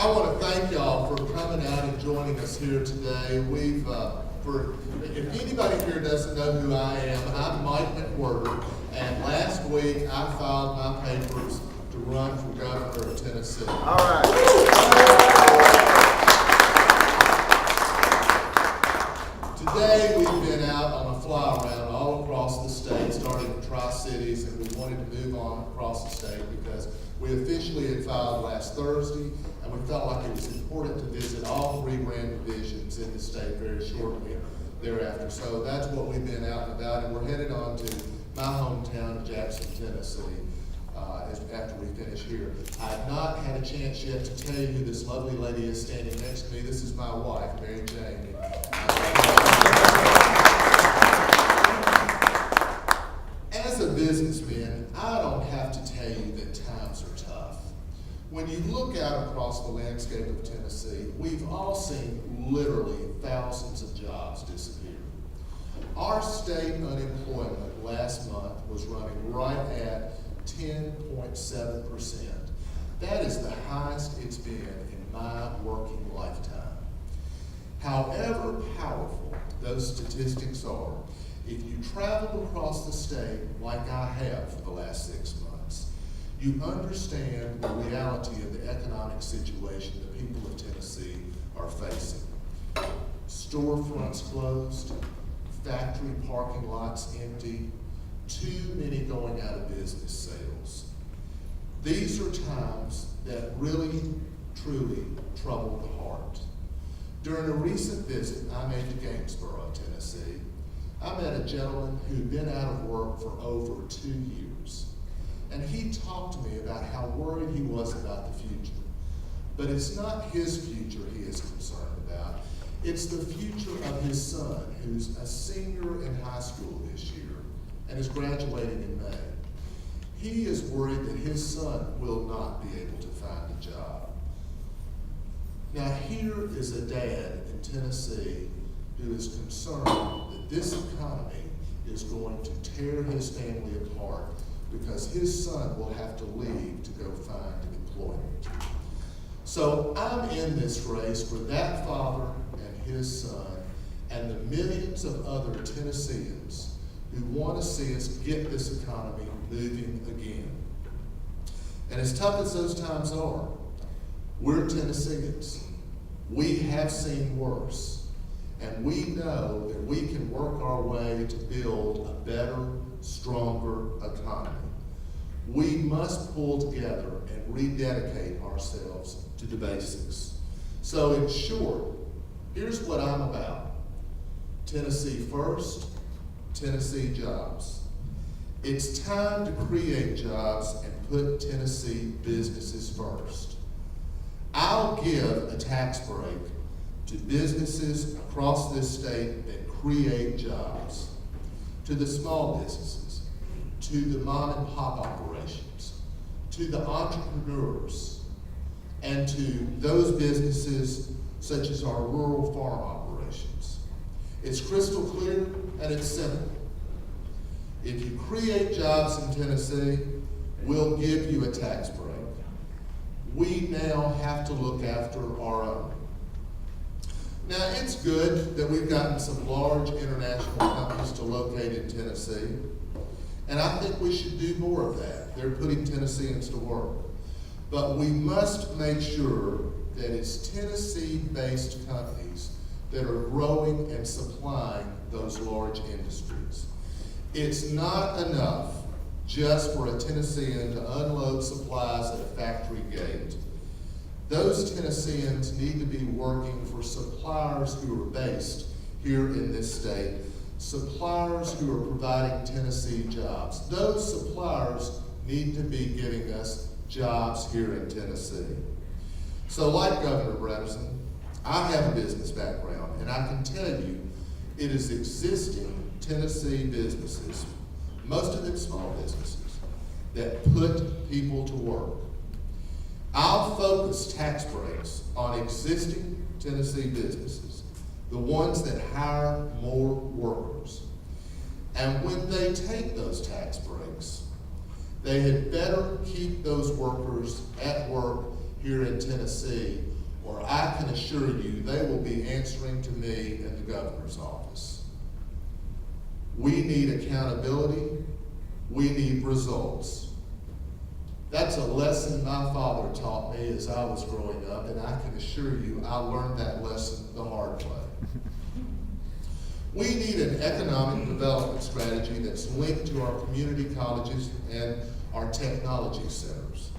I want to thank y'all for coming out and joining us here today. If anybody here doesn't know who I am, I'm Mike McWherter, and last week I filed my papers to run for governor of Tennessee. All right. Today we've been out on a fly around all across the state, starting in Tri-Cities, and we wanted to move on across the state because we officially had filed last Thursday, and we felt like it was important to visit all 3 grand divisions in the state very shortly thereafter. So that's what we've been out and about, and we're headed on to my hometown of Jackson, Tennessee, after we finish here. I have not had a chance yet to tell you who this lovely lady is standing next to me. This is my wife, Mary Jane. As a businessman, I don't have to tell you that times are tough. When you look out across the landscape of Tennessee, we've all seen literally thousands of jobs disappear. Our state unemployment last month was running right at 10.7%. That is the highest it's been in my working lifetime. However powerful those statistics are, if you travel across the state like I have for the last 6 months, you understand the reality of the economic situation the people of Tennessee are facing. Storefronts closed, factory parking lots empty, too many going out of business sales. These are times that really, truly trouble the heart. During a recent visit I made to Gainesboro, Tennessee, I met a gentleman who'd been out of work for over 2 years. And he talked to me about how worried he was about the future. But it's not his future he is concerned about. It's the future of his son, who's a senior in high school this year and is graduating in May. He is worried that his son will not be able to find a job. Now here is a dad in Tennessee who is concerned that this economy is going to tear his family apart because his son will have to leave to go find employment. So I'm in this race for that father and his son and the millions of other Tennesseans who want to see us get this economy moving again. And as tough as those times are, we're Tennesseans. We have seen worse, and we know that we can work our way to build a better, stronger economy. We must pull together and rededicate ourselves to the basics. So in short, here's what I'm about. Tennessee first, Tennessee jobs. It's time to create jobs and put Tennessee businesses first. I'll give a tax break to businesses across this state that create jobs, to the small businesses, to the mom and pop operations, to the entrepreneurs, and to those businesses such as our rural farm operations. It's crystal clear and it's simple. If you create jobs in Tennessee, we'll give you a tax break. We now have to look after our own. Now, it's good that we've gotten some large international companies to locate in Tennessee, and I think we should do more of that. They're putting Tennesseans to work. But we must make sure that it's Tennessee-based companies that are growing and supplying those large industries. It's not enough just for a Tennessean to unload supplies at a factory gate. Those Tennesseans need to be working for suppliers who are based here in this state, suppliers who are providing Tennessee jobs. Those suppliers need to be giving us jobs here in Tennessee. So like Governor Bredesen, I have a business background, and I can tell you it is existing Tennessee businesses, most of them small businesses, that put people to work. I'll focus tax breaks on existing Tennessee businesses, the ones that hire more workers. And when they take those tax breaks, they had better keep those workers at work here in Tennessee, or I can assure you they will be answering to me in the governor's office. We need accountability. We need results. That's a lesson my father taught me as I was growing up, and I can assure you I learned that lesson the hard way. We need an economic development strategy that's linked to our community colleges and our technology centers.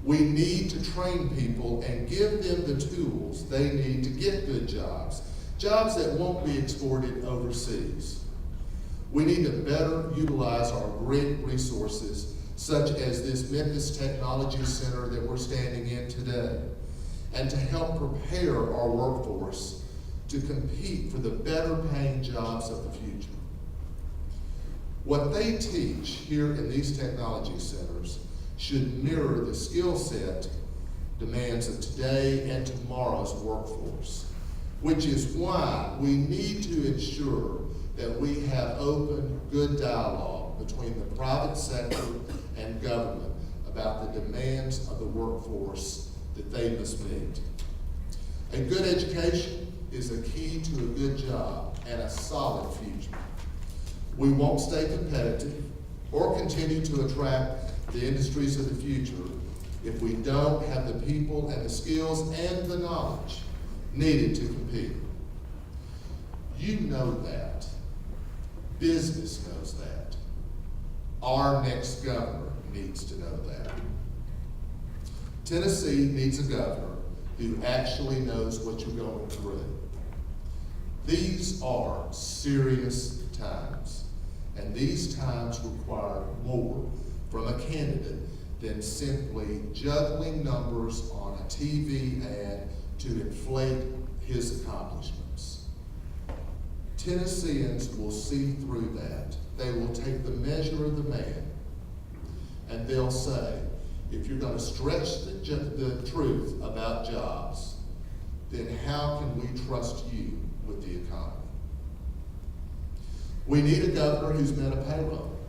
We need to train people and give them the tools they need to get good jobs, jobs that won't be exported overseas. We need to better utilize our great resources, such as this Memphis Technology Center that we're standing in today, and to help prepare our workforce to compete for the better paying jobs of the future. What they teach here in these technology centers should mirror the skill set demands of today and tomorrow's workforce, which is why we need to ensure that we have open, good dialogue between the private sector and government about the demands of the workforce that they must meet. A good education is a key to a good job and a solid future. We won't stay competitive or continue to attract the industries of the future if we don't have the people and the skills and the knowledge needed to compete. You know that. Business knows that. Our next governor needs to know that. Tennessee needs a governor who actually knows what you're going through. These are serious times, and these times require more from a candidate than simply juggling numbers on a TV ad to inflate his accomplishments. Tennesseans will see through that. They will take the measure of the man, and they'll say, if you're going to stretch the truth about jobs, then how can we trust you with the economy? We need a governor who's met a payroll,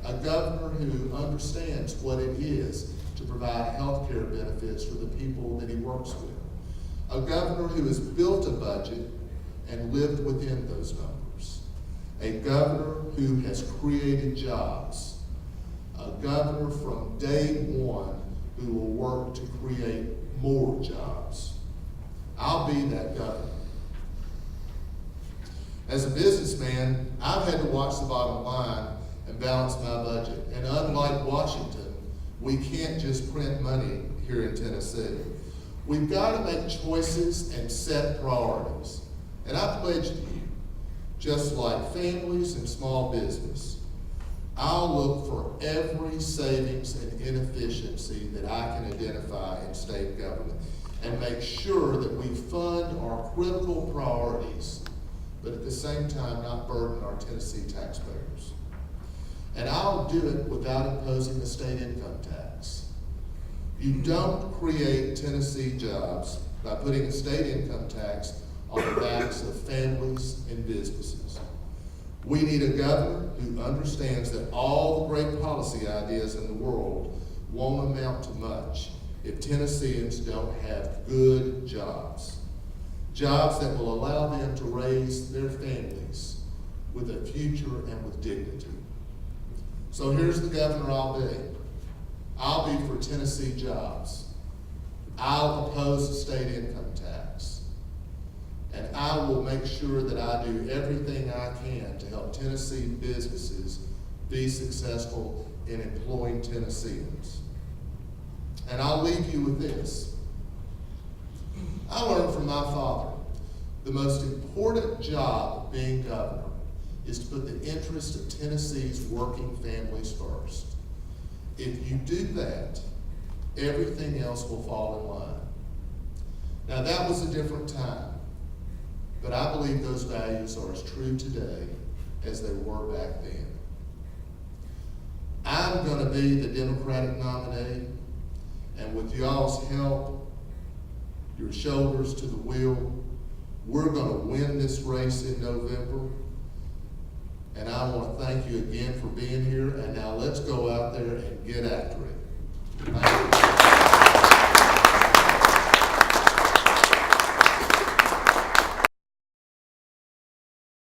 a governor who understands what it is to provide health care benefits for the people that he works with, a governor who has built a budget and lived within those numbers, a governor who has created jobs, a governor from day one who will work to create more jobs. I'll be that governor. As a businessman, I've had to watch the bottom line and balance my budget. And unlike Washington, we can't just print money here in Tennessee. We've got to make choices and set priorities. And I pledge to you, just like families and small business, I'll look for every savings and inefficiency that I can identify in state government and make sure that we fund our critical priorities, but at the same time not burden our Tennessee taxpayers. And I'll do it without imposing a state income tax. You don't create Tennessee jobs by putting a state income tax on the backs of families and businesses. We need a governor who understands that all the great policy ideas in the world won't amount to much if Tennesseans don't have good jobs. Jobs that will allow them to raise their families with a future and with dignity. So here's the governor I'll be. I'll be for Tennessee jobs. I'll oppose the state income tax. And I will make sure that I do everything I can to help Tennessee businesses be successful in employing Tennesseans. And I'll leave you with this. I learned from my father, the most important job of being governor is to put the interest of Tennessee's working families first. If you do that, everything else will fall in line. Now that was a different time. But I believe those values are as true today as they were back then. I'm going to be the Democratic nominee, and with y'all's help, your shoulders to the wheel, we're going to win this race in November. And I want to thank you again for being here, and now let's go out there and get after it. Thank you.